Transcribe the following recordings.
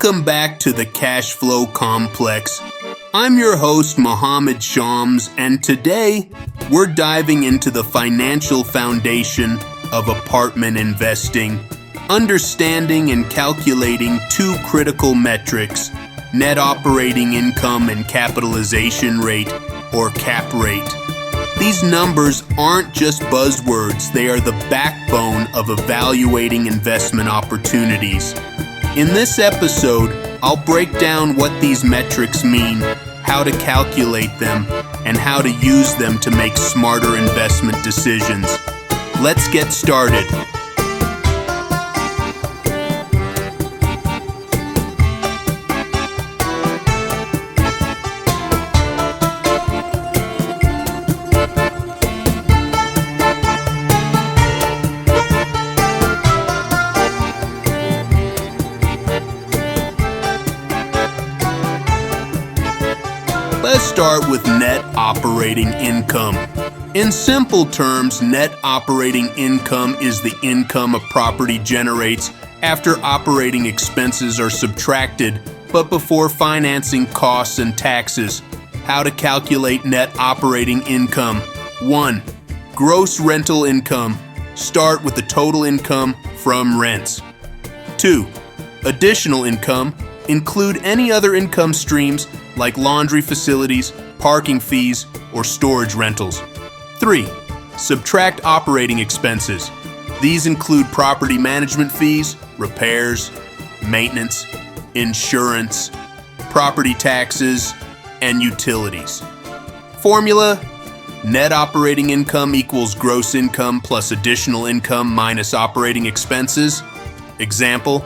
Welcome back to the Cash Flow Complex. I'm your host, Mohammed Shams, and today we're diving into the financial foundation of apartment investing, understanding and calculating two critical metrics, net operating income and capitalization rate, or cap rate. These numbers aren't just buzzwords, they are the backbone of evaluating investment opportunities. In this episode, I'll break down what these metrics mean, how to calculate them, and how to use them to make smarter investment decisions. Let's get started. Let's start with net operating income. In simple terms, net operating income is the income a property generates after operating expenses are subtracted, but before financing costs and taxes. How to calculate net operating income. 1. Gross rental income. Start with the total income from rents. 2. Additional income. Include any other income streams like laundry facilities, parking fees, or storage rentals. 3. Subtract operating expenses. These include property management fees, repairs, maintenance, insurance, property taxes, and utilities. Formula: net operating income equals gross income plus additional income minus operating expenses. Example: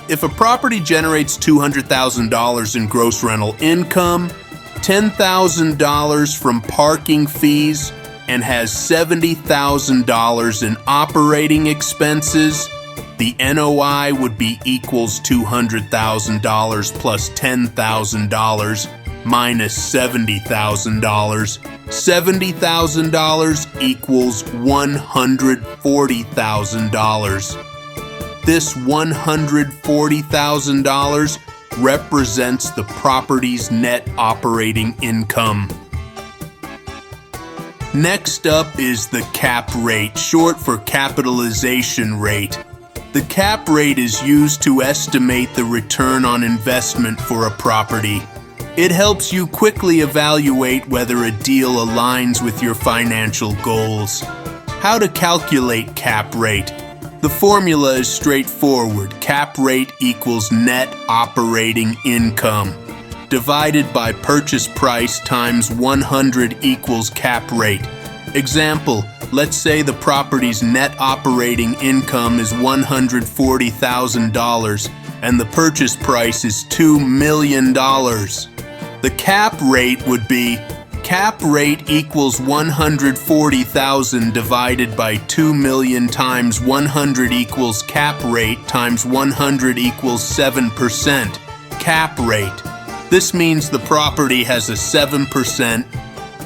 if a property generates $200,000 in gross rental income, $10,000 from parking fees, and has $70,000 in operating expenses, the NOI would be equals $200,000 plus $10,000 minus $70,000. $70,000 equals $140,000. This $140,000 represents the property's net operating income. Next up is the cap rate, short for capitalization rate. The cap rate is used to estimate the return on investment for a property. It helps you quickly evaluate whether a deal aligns with your financial goals. How to calculate cap rate. The formula is straightforward. Cap rate equals net operating income divided by purchase price times 100 equals cap rate. Example: let's say the property's net operating income is $140,000 and the purchase price is $2 million. The cap rate would be cap rate equals 140,000 divided by 2 million times 100 equals cap rate times 100 equals 7%. Cap rate. This means the property has a 7%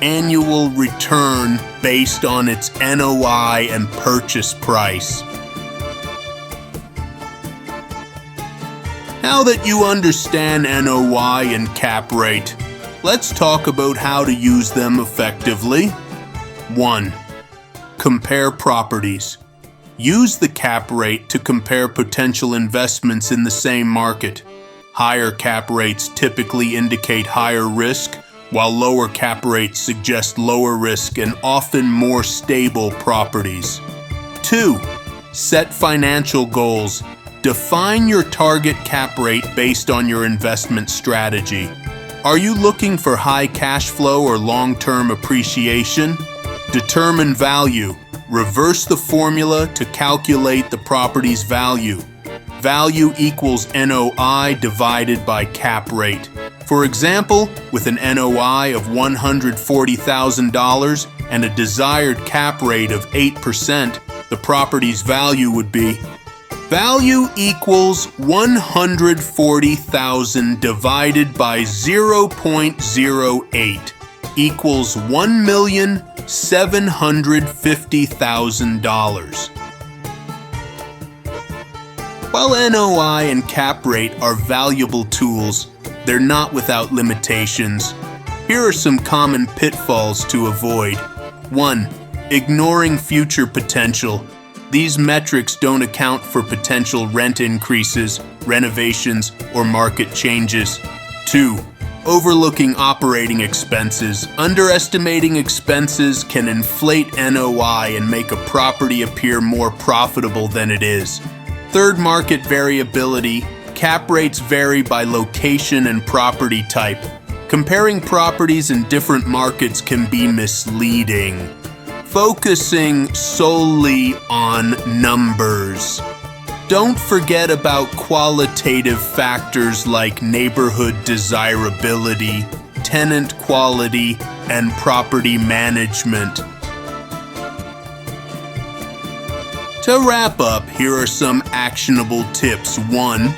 annual return based on its NOI and purchase price. Now that you understand NOI and cap rate, let's talk about how to use them effectively. 1. Compare properties. Use the cap rate to compare potential investments in the same market. Higher cap rates typically indicate higher risk, while lower cap rates suggest lower risk and often more stable properties. 2. Set financial goals. Define your target cap rate based on your investment strategy. Are you looking for high cash flow or long-term appreciation? Determine value. Reverse the formula to calculate the property's value. Value equals NOI divided by cap rate. For example, with an NOI of $140,000 and a desired cap rate of 8%, the property's value would be value equals 140,000 divided by 0.08 equals $1,750,000. While NOI and cap rate are valuable tools, they're not without limitations. Here are some common pitfalls to avoid. 1. Ignoring future potential. These metrics don't account for potential rent increases, renovations, or market changes. 2. Overlooking operating expenses. Underestimating expenses can inflate NOI and make a property appear more profitable than it is. 3. Market variability. Cap rates vary by location and property type. Comparing properties in different markets can be misleading. Focusing solely on numbers. Don't forget about qualitative factors like neighborhood desirability, tenant quality, and property management. To wrap up, here are some actionable tips. 1.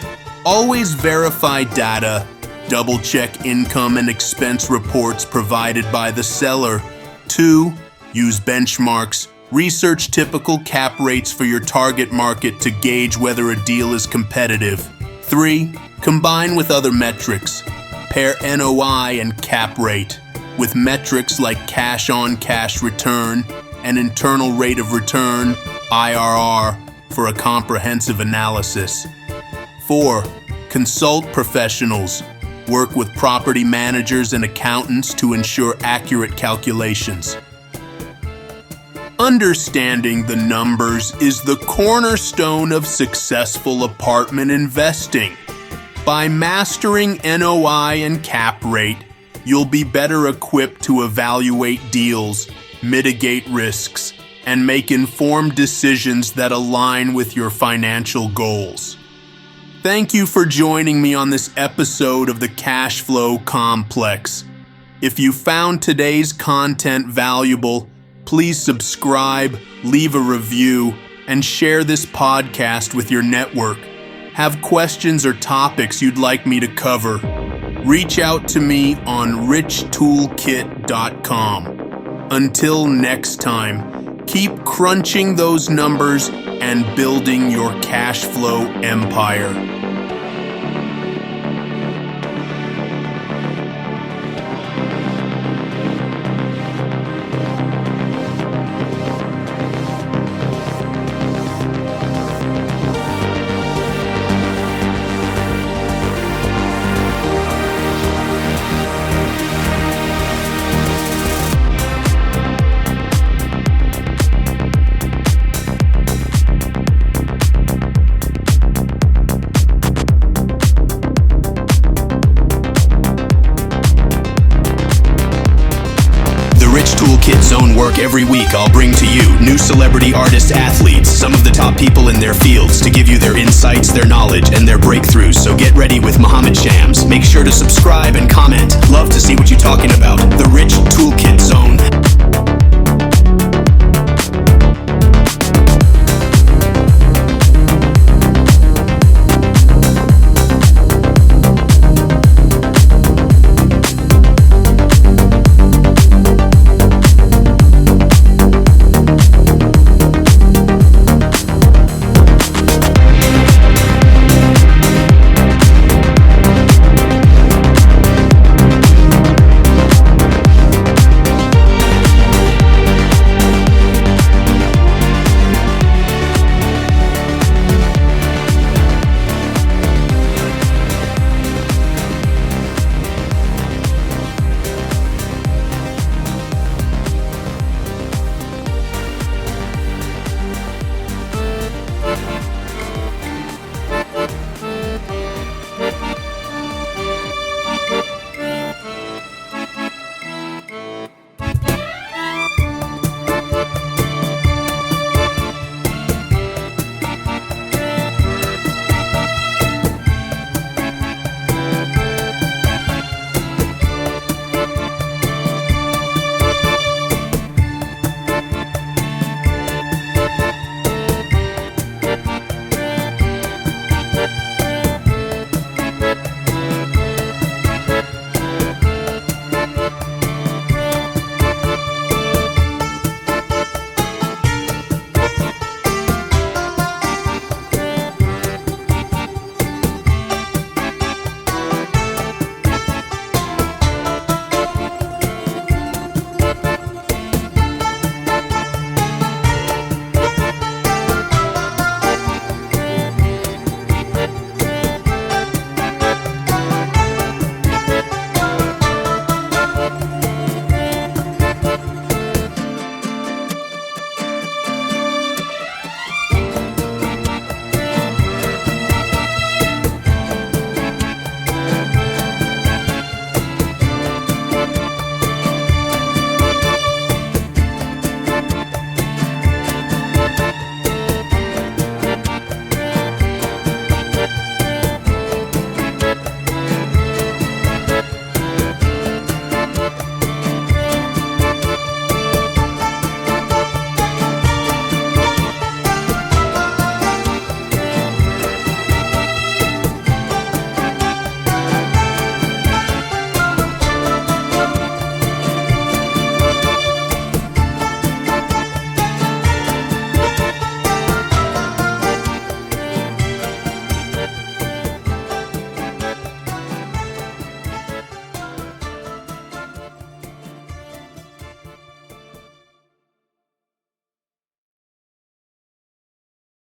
Always verify data. Double-check income and expense reports provided by the seller. 2. Use benchmarks. Research typical cap rates for your target market to gauge whether a deal is competitive. 3. Combine with other metrics. Pair NOI and cap rate with metrics like cash-on-cash return and internal rate of return, IRR, for a comprehensive analysis. 4. Consult professionals. Work with property managers and accountants to ensure accurate calculations. Understanding the numbers is the cornerstone of successful apartment investing. By mastering NOI and cap rate, you'll be better equipped to evaluate deals, mitigate risks, and make informed decisions that align with your financial goals. Thank you for joining me on this episode of the Cash Flow Complex. If you found today's content valuable, please subscribe, leave a review, and share this podcast with your network. Have questions or topics you'd like me to cover? Reach out to me on Richtoolkit.com. Until next time, keep crunching those numbers and building your cash flow empire. Richtoolkit Zone work every week. I'll bring to you new celebrity artists, athletes, some of the top people in their fields to give you their insights, their knowledge, and their breakthroughs. So get ready with Muhammad Shams. Make sure to subscribe and comment. Love to see what you're talking about. The Richtoolkit Zone.